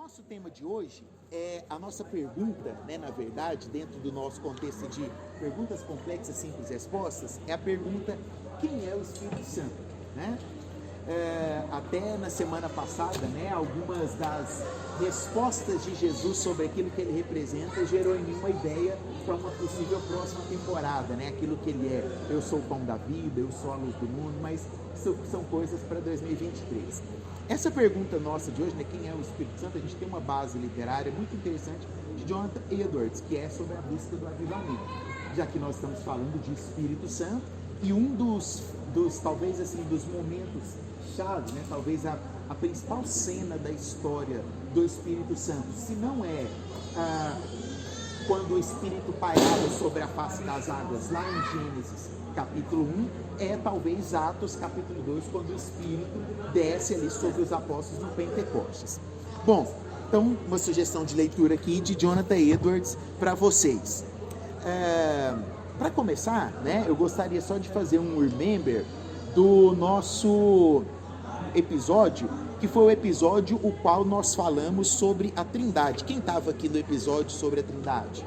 nosso tema de hoje é a nossa pergunta, né, na verdade, dentro do nosso contexto de perguntas complexas, simples respostas, é a pergunta: quem é o Espírito Santo? Né? Até na semana passada, né, algumas das respostas de Jesus sobre aquilo que ele representa gerou em mim uma ideia para uma possível próxima temporada, né? Aquilo que ele é: eu sou o pão da vida, eu sou a luz do mundo, mas são coisas para 2023. Essa pergunta nossa de hoje, né, quem é o Espírito Santo, a gente tem uma base literária muito interessante de Jonathan Edwards, que é sobre a busca do avivamento, já que nós estamos falando de Espírito Santo, e um dos talvez assim, dos momentos chave, né, talvez a principal cena da história do Espírito Santo, se não é quando o Espírito pairava sobre a face das águas, lá em Gênesis capítulo 1, é talvez Atos capítulo 2, quando o Espírito desce ali sobre os apóstolos no Pentecostes. Bom, então uma sugestão de leitura aqui de Jonathan Edwards para vocês. Para começar, né, eu gostaria só de fazer um remember do nosso episódio, que foi o episódio o qual nós falamos sobre a Trindade. Quem estava aqui no episódio sobre a Trindade?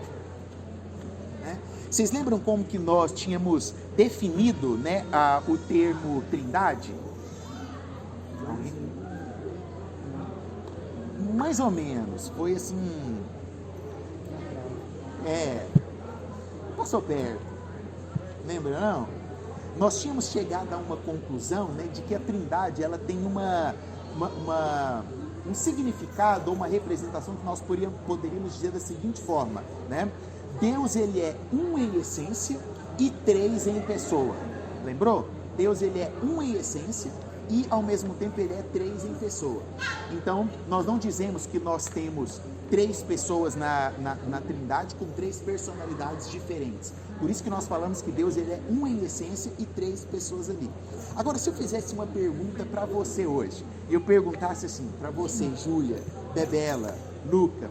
Vocês lembram como que nós tínhamos definido, né, o termo Trindade? Mais ou menos, foi assim, passou perto, lembra não? Nós tínhamos chegado a uma conclusão, né, de que a Trindade ela tem um significado, uma representação que nós poderíamos dizer da seguinte forma, né? Deus, ele é um em essência e três em pessoa. Lembrou? Deus, ele é um em essência e, ao mesmo tempo, ele é três em pessoa. Então, nós não dizemos que nós temos três pessoas na Trindade com três personalidades diferentes. Por isso que nós falamos que Deus, ele é um em essência e três pessoas ali. Agora, se eu fizesse uma pergunta para você hoje, eu perguntasse assim, para você, Júlia, Bebela, Luca: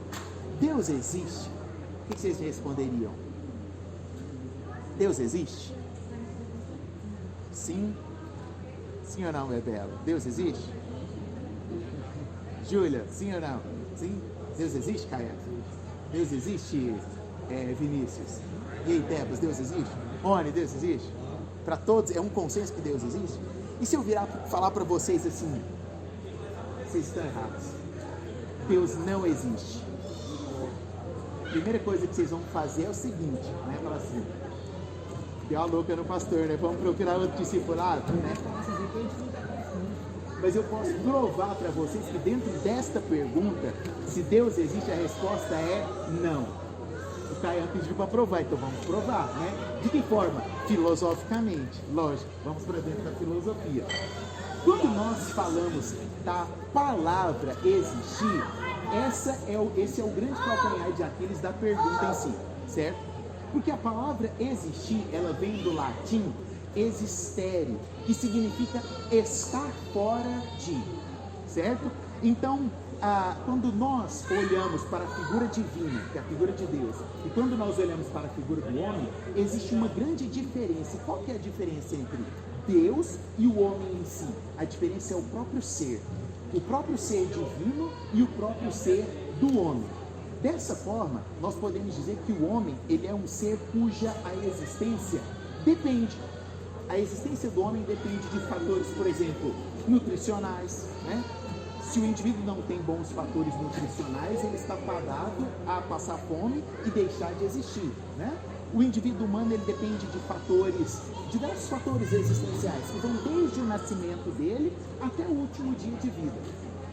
Deus existe? O que vocês responderiam? Deus existe? Sim? Sim ou não, Bebela? Deus existe? Júlia, sim ou não? Sim? Deus existe, Caia? Deus existe, Vinícius? E aí, Tebas, Deus existe? Rony, Deus existe? Para todos, é um consenso que Deus existe? E se eu virar falar para vocês assim: vocês estão errados, Deus não existe? A primeira coisa que vocês vão fazer é o seguinte, né? Falar assim: deu uma louca no pastor, né? Vamos procurar outro discipulado, né? Mas eu posso provar para vocês que dentro desta pergunta, se Deus existe, a resposta é não. O Caio pediu para provar, então vamos provar, né? De que forma? Filosoficamente, lógico, vamos para dentro da filosofia. Quando nós falamos da palavra existir, esse é o grande calcanhar de Aquiles da pergunta em si, certo? Porque a palavra existir, ela vem do latim existere, que significa estar fora de, certo? Então, quando nós olhamos para a figura divina, que é a figura de Deus, e quando nós olhamos para a figura do homem, existe uma grande diferença. Qual que é a diferença entre Deus e o homem em si? A diferença é o próprio ser divino e o próprio ser do homem. Dessa forma, nós podemos dizer que o homem, ele é um ser cuja a existência depende. A existência do homem depende de fatores, por exemplo, nutricionais, né? Se o indivíduo não tem bons fatores nutricionais, ele está fadado a passar fome e deixar de existir, né? O indivíduo humano, ele depende de diversos fatores existenciais, que vão desde o nascimento dele até o último dia de vida.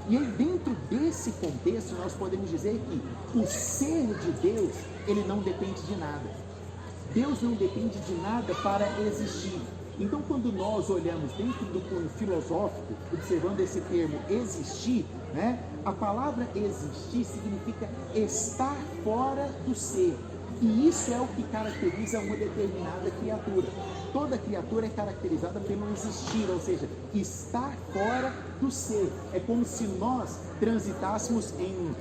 E aí, dentro desse contexto, nós podemos dizer que o ser de Deus, ele não depende de nada. Deus não depende de nada para existir. Então, quando nós olhamos dentro do cunho filosófico, observando esse termo existir, né, a palavra existir significa estar fora do ser. E isso é o que caracteriza uma determinada criatura. Toda criatura é caracterizada pelo existir, ou seja, estar fora do ser. É como se nós transitássemos em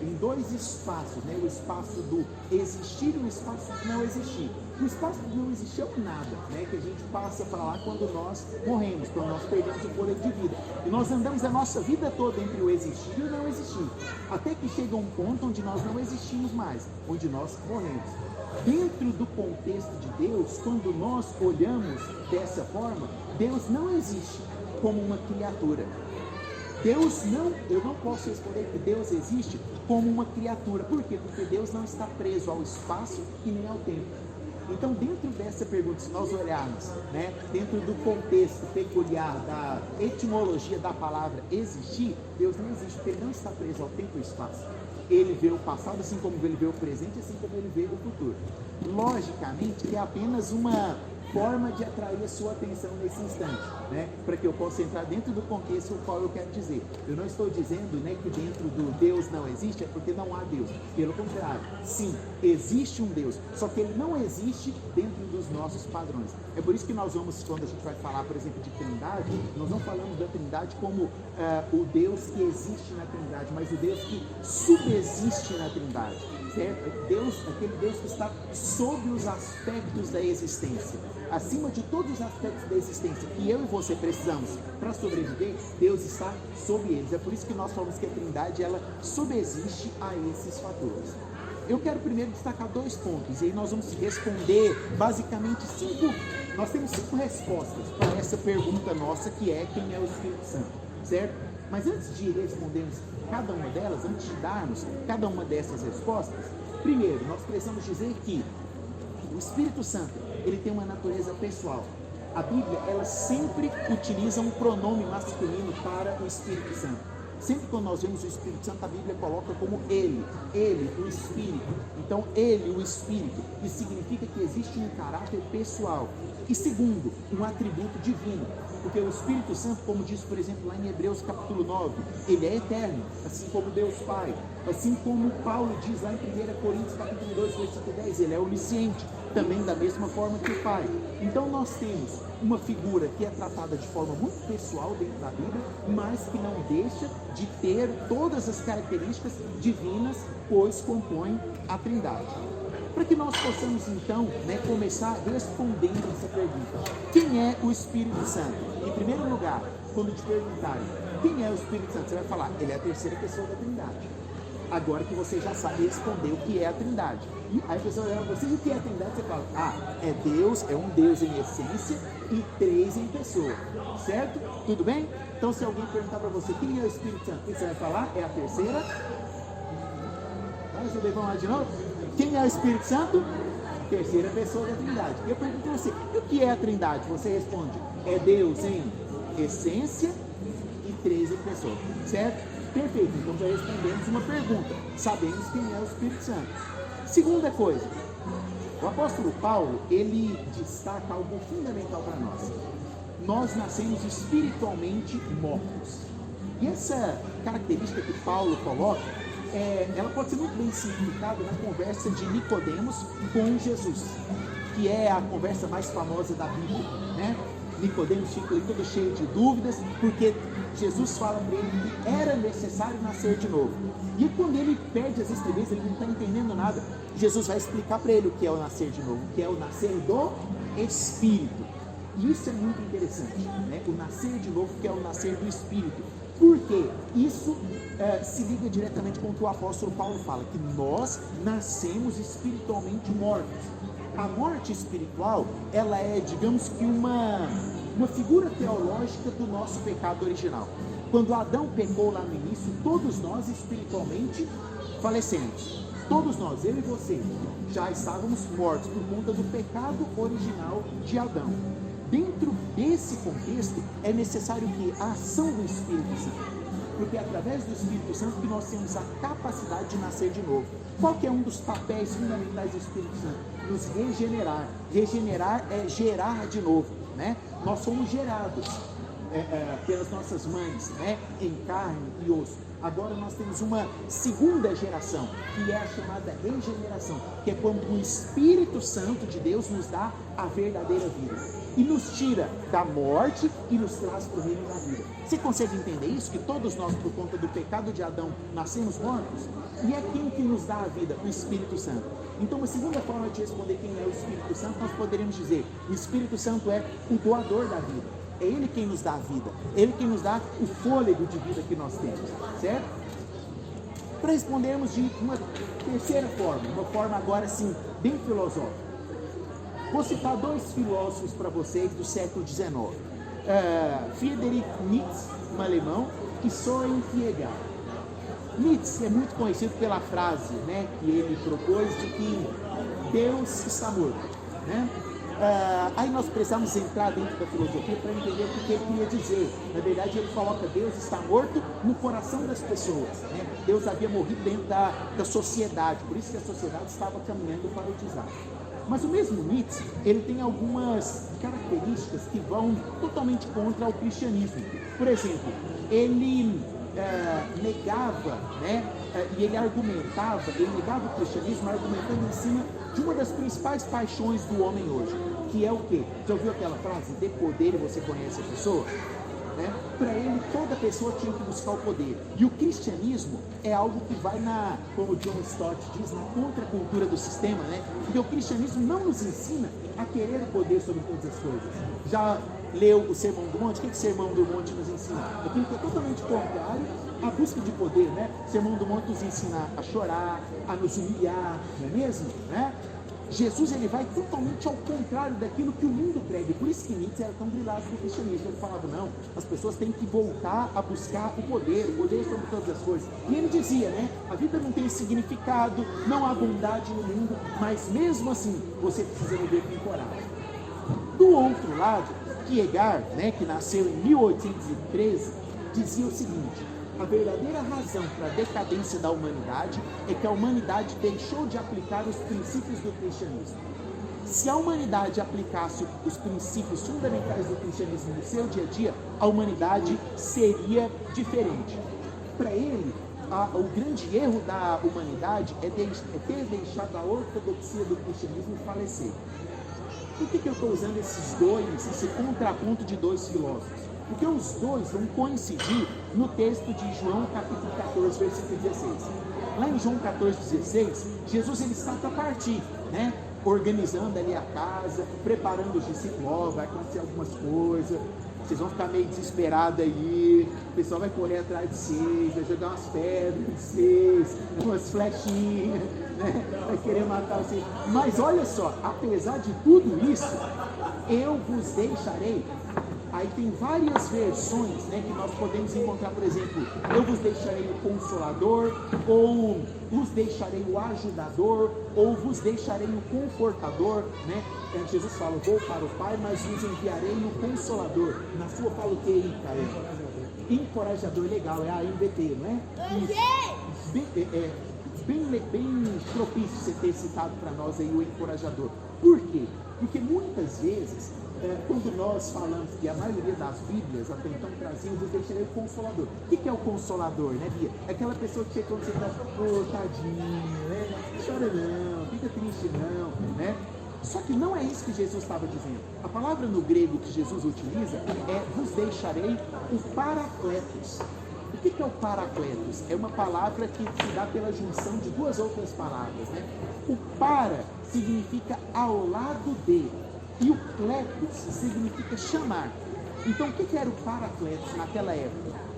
em dois espaços, né? O espaço do existir e o espaço do não existir. O espaço do não existir é o nada, né? Que a gente passa para lá quando nós morremos, quando nós perdemos o fôlego de vida. E nós andamos a nossa vida toda entre o existir e o não existir, até que chega um ponto onde nós não existimos mais, onde nós morremos. Dentro do contexto de Deus, quando nós olhamos dessa forma, Deus não existe como uma criatura. Eu não posso responder que Deus existe como uma criatura. Por quê? Porque Deus não está preso ao espaço e nem ao tempo. Então, dentro dessa pergunta, se nós olharmos, né, dentro do contexto peculiar da etimologia da palavra existir, Deus não existe, porque Ele não está preso ao tempo e ao espaço. Ele vê o passado assim como Ele vê o presente, assim como Ele vê o futuro. Logicamente, é apenas uma forma de atrair a sua atenção nesse instante, né? Para que eu possa entrar dentro do contexto o qual eu quero dizer. Eu não estou dizendo, né, que dentro do Deus não existe, é porque não há Deus. Pelo contrário, sim, existe um Deus, só que Ele não existe dentro dos nossos padrões. É por isso que nós vamos, quando a gente vai falar, por exemplo, de Trindade, nós não falamos da Trindade como o Deus que existe na Trindade, mas o Deus que subexiste na Trindade, certo? Deus, aquele Deus que está sob os aspectos da existência. Acima de todos os aspectos da existência que eu e você precisamos para sobreviver, Deus está sobre eles. É por isso que nós falamos que a Trindade, ela subexiste a esses fatores. Eu quero primeiro destacar 2 pontos, e aí nós vamos responder basicamente 5. Nós temos 5 respostas para essa pergunta nossa, que é: quem é o Espírito Santo, certo? Mas antes de respondermos cada uma delas, antes de darmos cada uma dessas respostas, primeiro nós precisamos dizer que o Espírito Santo, ele tem uma natureza pessoal. A Bíblia, ela sempre utiliza um pronome masculino para o Espírito Santo. Sempre quando nós vemos o Espírito Santo, a Bíblia coloca como ele, o Espírito. Então, ele, o Espírito, isso significa que existe um caráter pessoal. E segundo, um atributo divino. Porque o Espírito Santo, como diz, por exemplo, lá em Hebreus capítulo 9, ele é eterno, assim como Deus Pai. Assim como Paulo diz lá em 1 Coríntios capítulo 2, versículo 10, ele é onisciente, também da mesma forma que o Pai. Então nós temos uma figura que é tratada de forma muito pessoal dentro da Bíblia, mas que não deixa de ter todas as características divinas, pois compõem a Trindade. Para que nós possamos então, né, começar respondendo essa pergunta: quem é o Espírito Santo? Em primeiro lugar, quando te perguntarem quem é o Espírito Santo, você vai falar: ele é a terceira pessoa da Trindade. Agora que você já sabe responder o que é a Trindade. Aí a pessoa vai falar: o que é a Trindade? Você fala: é Deus, é um Deus em essência e 3 em pessoa, certo? Tudo bem? Então, se alguém perguntar para você quem é o Espírito Santo, o que você vai falar? É a terceira. Vamos lá de novo? Quem é o Espírito Santo? Terceira pessoa da Trindade. Eu pergunto para você: e o que é a Trindade? Você responde: é Deus em essência e 3 em pessoa, certo? Perfeito, então já respondemos uma pergunta, sabemos quem é o Espírito Santo. Segunda coisa, o apóstolo Paulo, ele destaca algo fundamental para nós: nós nascemos espiritualmente mortos. E essa característica que Paulo coloca, ela pode ser muito bem simplificada na conversa de Nicodemos com Jesus, que é a conversa mais famosa da Bíblia, né? Nicodemos fica ali todo cheio de dúvidas, porque Jesus fala para ele que era necessário nascer de novo. E quando ele perde as estribeiras, ele não está entendendo nada, Jesus vai explicar para ele o que é o nascer de novo, o que é o nascer do Espírito. E isso é muito interessante, né? O nascer de novo, que é o nascer do Espírito. Porque isso se liga diretamente com o que o apóstolo Paulo fala, que nós nascemos espiritualmente mortos. A morte espiritual, ela é, digamos que uma figura teológica do nosso pecado original. Quando Adão pecou lá no início, todos nós espiritualmente falecemos. Todos nós, eu e você, já estávamos mortos por conta do pecado original de Adão. Dentro desse contexto, é necessário que a ação do Espírito Santo, porque é através do Espírito Santo que nós temos a capacidade de nascer de novo. Qual que é um dos papéis fundamentais do Espírito Santo? Nos regenerar. Regenerar é gerar de novo, né? Nós somos gerados. pelas nossas mães, né, em carne e osso. Agora nós temos uma segunda geração, que é a chamada regeneração, que é quando o Espírito Santo de Deus nos dá a verdadeira vida e nos tira da morte e nos traz para o reino da vida. Você consegue entender isso? Que todos nós, por conta do pecado de Adão, nascemos mortos? E é quem que nos dá a vida? O Espírito Santo. Então, uma segunda forma de responder quem é o Espírito Santo, nós poderíamos dizer: o Espírito Santo é o doador da vida. É Ele quem nos dá a vida, Ele quem nos dá o fôlego de vida que nós temos, certo? Para respondermos de uma terceira forma, uma forma agora sim, bem filosófica. Vou citar dois filósofos para vocês do século XIX. Friedrich Nietzsche, um alemão, e Søren Kierkegaard. Nietzsche é muito conhecido pela frase, né, que ele propôs de que Deus está morto, né? Aí nós precisamos entrar dentro da filosofia para entender o que ele queria dizer. Na verdade, ele coloca Deus está morto no coração das pessoas, né? Deus havia morrido dentro da sociedade, por isso que a sociedade estava caminhando para o desastre. Mas o mesmo Nietzsche, ele tem algumas características que vão totalmente contra o cristianismo. Por exemplo, ele negava, né, e ele negava o cristianismo argumentando em cima de uma das principais paixões do homem hoje, que é o quê? Já ouviu aquela frase, dê poder e você conhece a pessoa? Né? Para ele, toda pessoa tinha que buscar o poder. E o cristianismo é algo que vai como John Stott diz, na contracultura do sistema, né? Porque o cristianismo não nos ensina a querer o poder sobre todas as coisas. Já leu o Sermão do Monte? O que o Sermão do Monte nos ensina? Aquilo que é totalmente contrário à busca de poder, né? O Sermão do Monte nos ensina a chorar, a nos humilhar, não é mesmo? Né? Jesus, ele vai totalmente ao contrário daquilo que o mundo prega. Por isso que Nietzsche era tão grilado com o cristianismo. Ele falava, não, as pessoas têm que voltar a buscar o poder sobre todas as coisas. E ele dizia, né, a vida não tem significado, não há bondade no mundo, mas mesmo assim, você precisa viver com coragem. Do outro lado, Kierkegaard, né, que nasceu em 1813, dizia o seguinte: a verdadeira razão para a decadência da humanidade é que a humanidade deixou de aplicar os princípios do cristianismo. Se a humanidade aplicasse os princípios fundamentais do cristianismo no seu dia a dia, a humanidade seria diferente. Para ele, o grande erro da humanidade é ter deixado a ortodoxia do cristianismo falecer. Por que eu estou usando esse contraponto de dois filósofos? Porque os dois vão coincidir no texto de João capítulo 14, versículo 16. Lá em João 14, 16, Jesus ele está para partir, né? Organizando ali a casa, preparando os discípulos, vai acontecer algumas coisas, vocês vão ficar meio desesperados aí, o pessoal vai correr atrás de vocês, vai jogar umas pedras de vocês, umas flechinhas, né? Vai querer matar vocês. Mas olha só, apesar de tudo isso, eu vos deixarei. Aí tem várias versões, né, que nós podemos encontrar, por exemplo, eu vos deixarei o Consolador, ou vos deixarei o Ajudador, ou vos deixarei o Confortador, né? Jesus fala, vou para o Pai, mas vos enviarei o Consolador. Na sua fala o que aí, cara? Encorajador, legal, é a MBT, não é? Isso. Bem propício você ter citado para nós aí o encorajador. Por quê? Porque muitas vezes, quando nós falamos que a maioria das Bíblias até então traziam, vos deixarei o Consolador. O que é o Consolador, né, Bia? É aquela pessoa que chega quando você está, tadinho, né? Chora não, fica triste não, né? Só que não é isso que Jesus estava dizendo. A palavra no grego que Jesus utiliza é vos deixarei o Paracletos. O que é o Paracletos? É uma palavra que se dá pela junção de duas outras palavras, né? O para significa ao lado de, e o cletos significa chamar. Então o que era o Paracletos naquela época?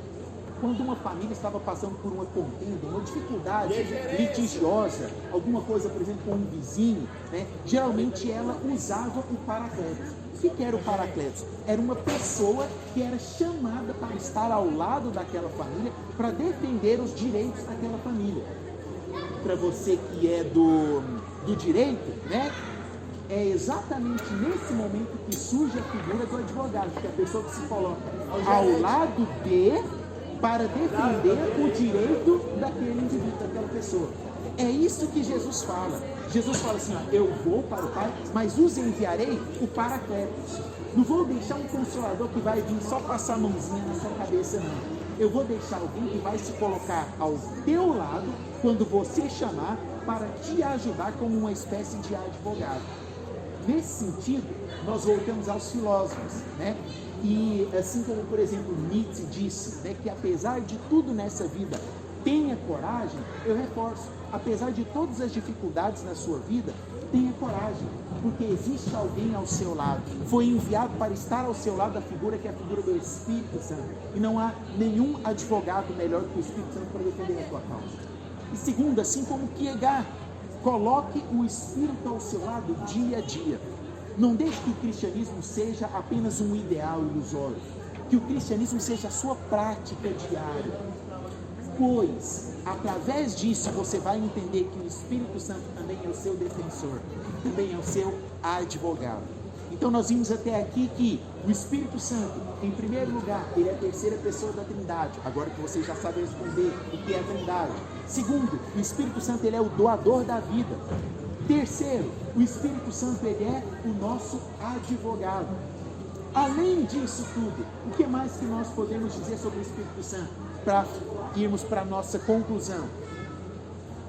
Quando uma família estava passando por uma contenda, uma dificuldade litigiosa, alguma coisa, por exemplo, com um vizinho, né? Geralmente ela usava o Paracletos. O que era o Paracletos? Era uma pessoa que era chamada para estar ao lado daquela família, para defender os direitos daquela família. Para você que é do direito, né? É exatamente nesse momento que surge a figura do advogado, que é a pessoa que se coloca ao lado para defender o direito daquele indivíduo, daquela pessoa. É isso que Jesus fala. Jesus fala assim, ó, eu vou para o Pai, mas os enviarei o Paracletos. Não vou deixar um consolador que vai vir só passar a mãozinha na sua cabeça, não. Eu vou deixar alguém que vai se colocar ao teu lado quando você chamar, para te ajudar como uma espécie de advogado. Nesse sentido, nós voltamos aos filósofos, né? E assim como, por exemplo, Nietzsche disse, né, que apesar de tudo nessa vida, tenha coragem, eu reforço, apesar de todas as dificuldades na sua vida, tenha coragem, porque existe alguém ao seu lado, foi enviado para estar ao seu lado a figura que é a figura do Espírito Santo, e não há nenhum advogado melhor que o Espírito Santo para defender a tua causa. E segundo, assim como Kierkegaard, coloque o Espírito ao seu lado dia a dia. Não deixe que o cristianismo seja apenas um ideal ilusório, que o cristianismo seja a sua prática diária, pois através disso você vai entender que o Espírito Santo também é o seu defensor, também é o seu advogado. Então nós vimos até aqui que o Espírito Santo, em primeiro lugar, ele é a terceira pessoa da Trindade, agora que você já sabe responder o que é a Trindade. Segundo, o Espírito Santo ele é o doador da vida. Terceiro, o Espírito Santo ele é o nosso advogado. Além disso tudo, o que mais que nós podemos dizer sobre o Espírito Santo? Para irmos para a nossa conclusão.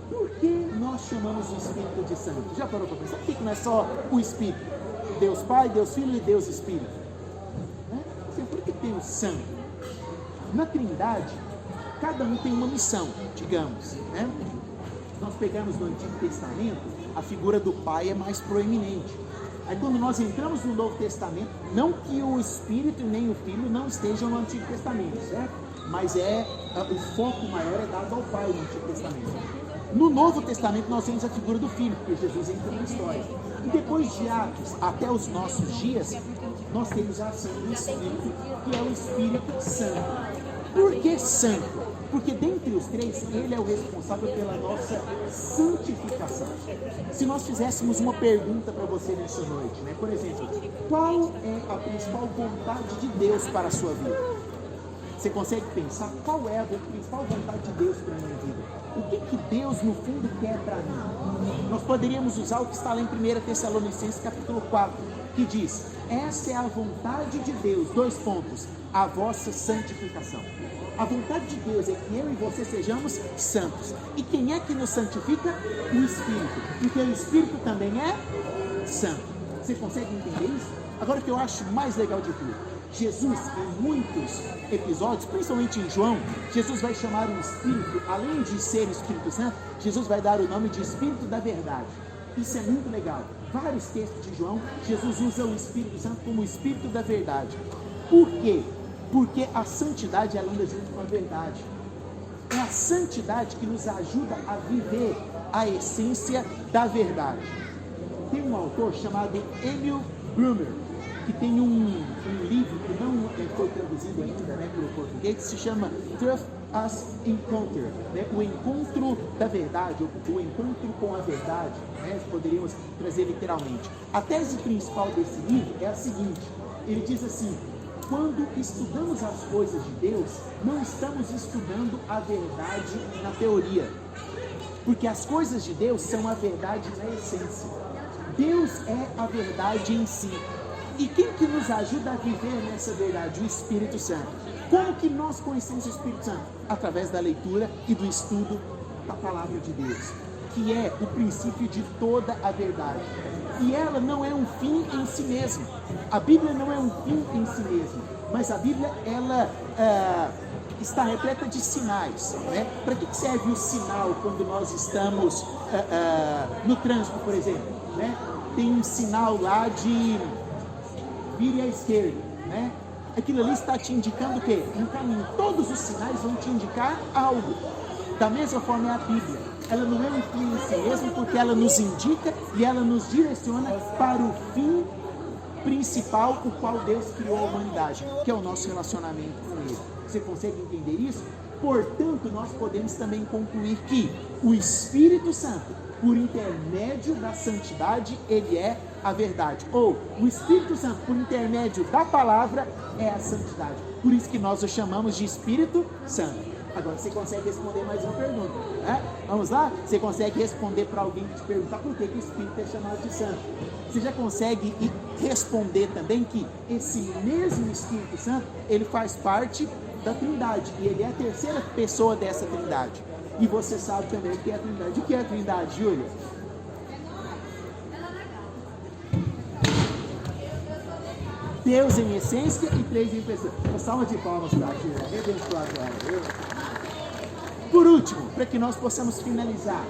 Por que nós chamamos o Espírito de Santo? Já parou para pensar? Por que não é só o Espírito? Deus Pai, Deus Filho e Deus Espírito. Por que tem o Santo? Na Trindade, cada um tem uma missão, digamos, né? Nós pegamos no Antigo Testamento, a figura do Pai é mais proeminente. Aí quando nós entramos no Novo Testamento, não que o Espírito nem o Filho não estejam no Antigo Testamento, certo? Mas o foco maior é dado ao Pai no Antigo Testamento. No Novo Testamento nós temos a figura do Filho, porque Jesus entra na história. E depois de Atos até os nossos dias, nós temos a ação do Espírito, que é o Espírito Santo. Por que Santo? Porque dentre os três, ele é o responsável pela nossa santificação. Se nós fizéssemos uma pergunta para você nessa noite, né? Por exemplo, qual é a principal vontade de Deus para a sua vida? Você consegue pensar qual é a principal vontade de Deus para a minha vida? O que Deus no fundo quer para mim? Nós poderíamos usar o que está lá em 1 Tessalonicenses capítulo 4, que diz, essa é a vontade de Deus, 2 pontos, a vossa santificação. A vontade de Deus é que eu e você sejamos santos. E quem é que nos santifica? O Espírito. Porque o Espírito também é santo. Você consegue entender isso? Agora o que eu acho mais legal de tudo. Jesus, em muitos episódios, principalmente em João, Jesus vai chamar o Espírito, além de ser o Espírito Santo, Jesus vai dar o nome de Espírito da Verdade. Isso é muito legal. Vários textos de João, Jesus usa o Espírito Santo como o Espírito da Verdade. Por quê? Porque a santidade ela anda junto com a verdade. É a santidade que nos ajuda a viver a essência da verdade. Tem um autor chamado Emil Brunner, que tem um livro que não foi traduzido ainda, né, para o português, que se chama Truth as Encounter, né, o encontro da verdade, o encontro com a verdade, né, poderíamos trazer literalmente. A tese principal desse livro é a seguinte, ele diz assim, quando estudamos as coisas de Deus, não estamos estudando a verdade na teoria, porque as coisas de Deus são a verdade na essência. Deus é a verdade em si. E quem que nos ajuda a viver nessa verdade? O Espírito Santo. Como que nós conhecemos o Espírito Santo? Através da leitura e do estudo da Palavra de Deus, que é o princípio de toda a verdade. E ela não é um fim em si mesma. A Bíblia não é um fim em si mesma, mas a Bíblia ela está repleta de sinais, né? Para que serve o sinal quando nós estamos no trânsito, por exemplo, né? Tem um sinal lá de vire à esquerda, né? Aquilo ali está te indicando o quê? Um caminho. Todos os sinais vão te indicar algo. Da mesma forma é a Bíblia. Ela não é um fim em si mesmo, porque ela nos indica e ela nos direciona para o fim principal, o qual Deus criou a humanidade, que é o nosso relacionamento com Ele. Você consegue entender isso? Portanto, nós podemos também concluir que o Espírito Santo, por intermédio da santidade, ele é a verdade. Ou o Espírito Santo, por intermédio da palavra, é a santidade. Por isso que nós o chamamos de Espírito Santo. Agora você consegue responder mais uma pergunta, né? Vamos lá? Você consegue responder para alguém que te perguntar por que o Espírito é chamado de Santo. Você já consegue responder também que esse mesmo Espírito Santo, ele faz parte da Trindade, e ele é a terceira pessoa dessa Trindade. E você sabe também o que é a Trindade. O que é a Trindade, Júlia? Deus em essência e três em pessoa. Uma salva de palmas para a Júlia. Abençoado ela. Por último, para que nós possamos finalizar,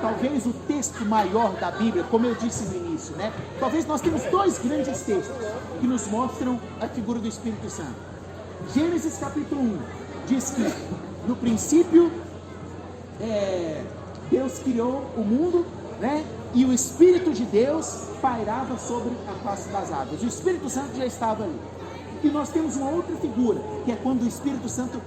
talvez o texto maior da Bíblia, como eu disse no início, né? Talvez nós temos dois grandes textos que nos mostram a figura do Espírito Santo. Gênesis capítulo 1 diz que no princípio Deus criou o mundo, né? E o Espírito de Deus pairava sobre a face das águas. O Espírito Santo já estava ali. E nós temos uma outra figura, que é quando o Espírito Santo...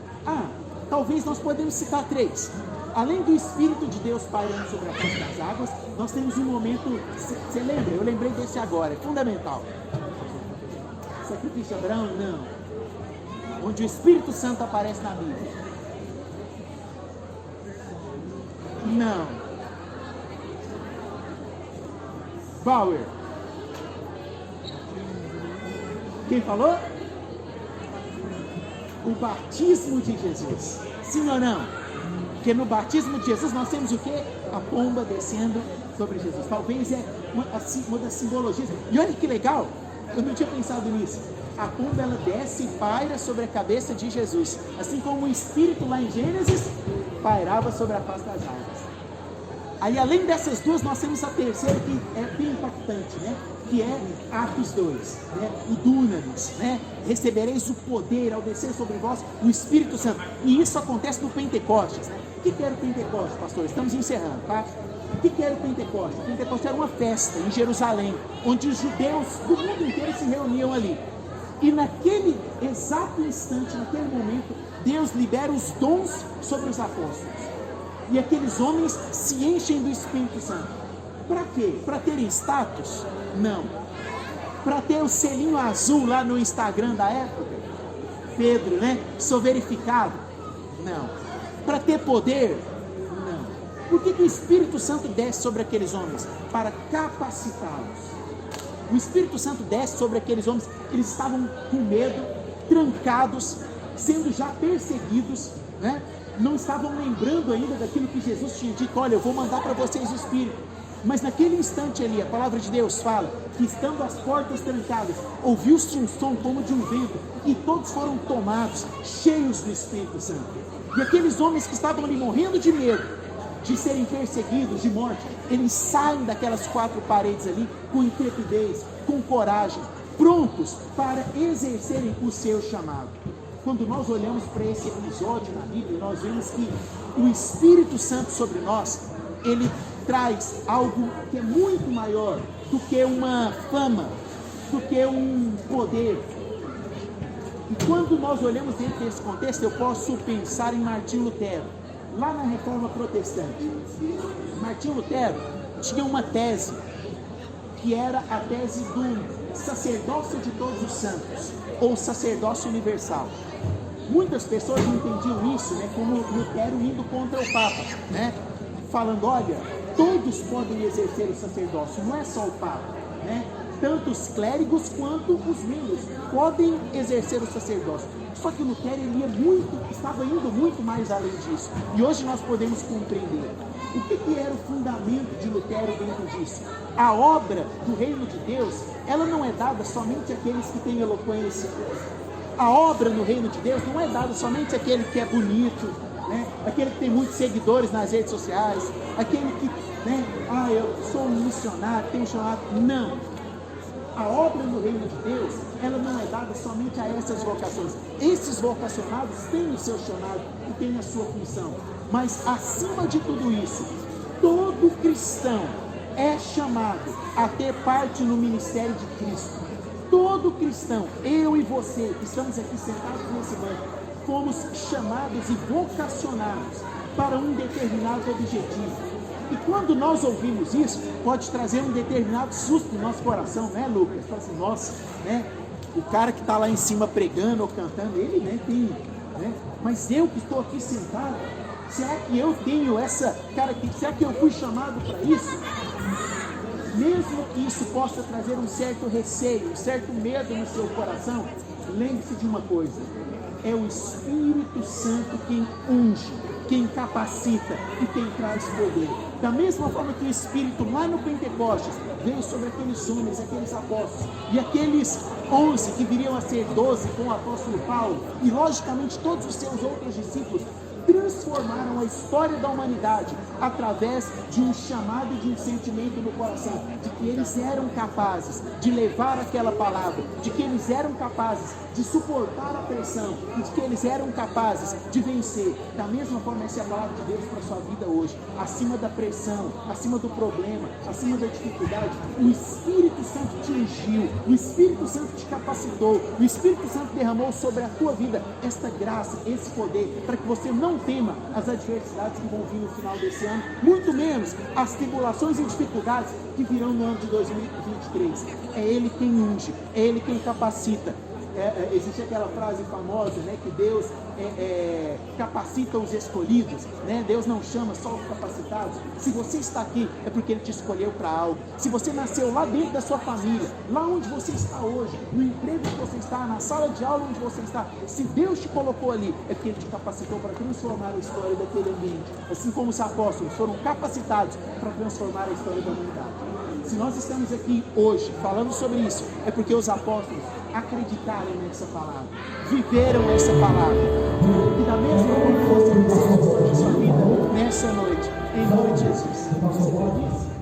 talvez nós podemos citar três. Além do Espírito de Deus pairando sobre a face das águas, nós temos um momento... Você lembra? Eu lembrei desse agora, é fundamental. Sacrifício de Abraão? Não. Onde o Espírito Santo aparece na Bíblia? Não. Bauer. Quem falou? O batismo de Jesus. Sim ou não? Porque no batismo de Jesus nós temos o quê? A pomba descendo sobre Jesus. Talvez é uma das simbologias. E olha que legal, eu não tinha pensado nisso. A pomba ela desce e paira sobre a cabeça de Jesus. Assim como o Espírito lá em Gênesis pairava sobre a face das águas. Aí além dessas duas nós temos a terceira que é bem impactante, né? Que é Atos 2, né? O Dunamis, né? Recebereis o poder ao descer sobre vós o Espírito Santo. E isso acontece no Pentecostes, né? O que era o Pentecostes, pastor? Estamos encerrando, tá? O que era o Pentecostes? O Pentecostes era uma festa em Jerusalém, onde os judeus do mundo inteiro se reuniam ali. E naquele exato instante, naquele momento, Deus libera os dons sobre os apóstolos. E aqueles homens se enchem do Espírito Santo. Para quê? Para terem status? Não. Para ter o selinho azul lá no Instagram da época? Pedro, né? Sou verificado? Não. Para ter poder? Não. Por que o Espírito Santo desce sobre aqueles homens? Para capacitá-los. O Espírito Santo desce sobre aqueles homens. Eles estavam com medo, trancados, sendo já perseguidos, né? Não estavam lembrando ainda daquilo que Jesus tinha dito. Olha, eu vou mandar para vocês o Espírito. Mas naquele instante ali, a palavra de Deus fala que estando as portas trancadas, ouviu-se um som como de um vento, e todos foram tomados, cheios do Espírito Santo. E aqueles homens que estavam ali morrendo de medo, de serem perseguidos, de morte, eles saem daquelas quatro paredes ali com intrepidez, com coragem, prontos para exercerem o seu chamado. Quando nós olhamos para esse episódio na Bíblia, nós vemos que o Espírito Santo sobre nós, ele traz algo que é muito maior do que uma fama, do que um poder. E quando nós olhamos dentro desse contexto, eu posso pensar em Martinho Lutero, lá na Reforma Protestante. Martinho Lutero tinha uma tese, que era a tese do sacerdócio de todos os santos, ou sacerdócio universal. Muitas pessoas entendiam isso, né, como Lutero indo contra o Papa, né, falando, olha, todos podem exercer o sacerdócio, não é só o Papa, né? Tanto os clérigos quanto os membros podem exercer o sacerdócio. Só que Lutero estava indo muito mais além disso. E hoje nós podemos compreender o que era o fundamento de Lutero dentro disso. A obra do reino de Deus, ela não é dada somente àqueles que têm eloquência. A obra no reino de Deus não é dada somente àquele que é bonito, né? Aquele que tem muitos seguidores nas redes sociais, aquele que, né? Eu sou um missionário, tenho chamado. Não. A obra no reino de Deus, ela não é dada somente a essas vocações. Esses vocacionados têm o seu chamado e têm a sua função. Mas acima de tudo isso, todo cristão é chamado a ter parte no ministério de Cristo. Todo cristão, eu e você, que estamos aqui sentados nesse banco, fomos chamados e vocacionados para um determinado objetivo. E quando nós ouvimos isso, pode trazer um determinado susto no nosso coração, né, Lucas? Fala assim, nossa, né? O cara que está lá em cima pregando ou cantando, ele, né, tem, né? Mas eu que estou aqui sentado, será que eu tenho essa característica? Será que eu fui chamado para isso? Mesmo que isso possa trazer um certo receio, um certo medo no seu coração, lembre-se de uma coisa: é o Espírito Santo quem unge, quem capacita e quem traz poder. Da mesma forma que o Espírito lá no Pentecostes veio sobre aqueles homens, aqueles apóstolos, e aqueles 11 que viriam a ser 12 com o apóstolo Paulo, e logicamente todos os seus outros discípulos, transformaram a história da humanidade através de um chamado e de um sentimento no coração, de que eles eram capazes de levar aquela palavra, de que eles eram capazes de suportar a pressão, e de que eles eram capazes de vencer. Da mesma forma, essa é a palavra de Deus para a sua vida hoje. Acima da pressão, acima do problema, acima da dificuldade, o Espírito Santo te ungiu, o Espírito Santo te capacitou, o Espírito Santo derramou sobre a tua vida esta graça, esse poder, para que você não tema as adversidades que vão vir no final desse ano, muito menos as tribulações e dificuldades que virão no ano de 2023. É Ele quem unge, é Ele quem capacita. Existe aquela frase famosa, né, que Deus capacita os escolhidos, né? Deus não chama só os capacitados. Se você está aqui, é porque Ele te escolheu para algo. Se você nasceu lá dentro da sua família, lá onde você está hoje, no emprego que você está, na sala de aula onde você está, se Deus te colocou ali, é porque Ele te capacitou para transformar a história daquele ambiente, assim como os apóstolos foram capacitados para transformar a história da humanidade. Se nós estamos aqui hoje falando sobre isso, é porque os apóstolos acreditaram nessa palavra, viveram essa palavra. E da mesma forma você precisa da sua vida nessa noite, em nome de Jesus. Você pode isso?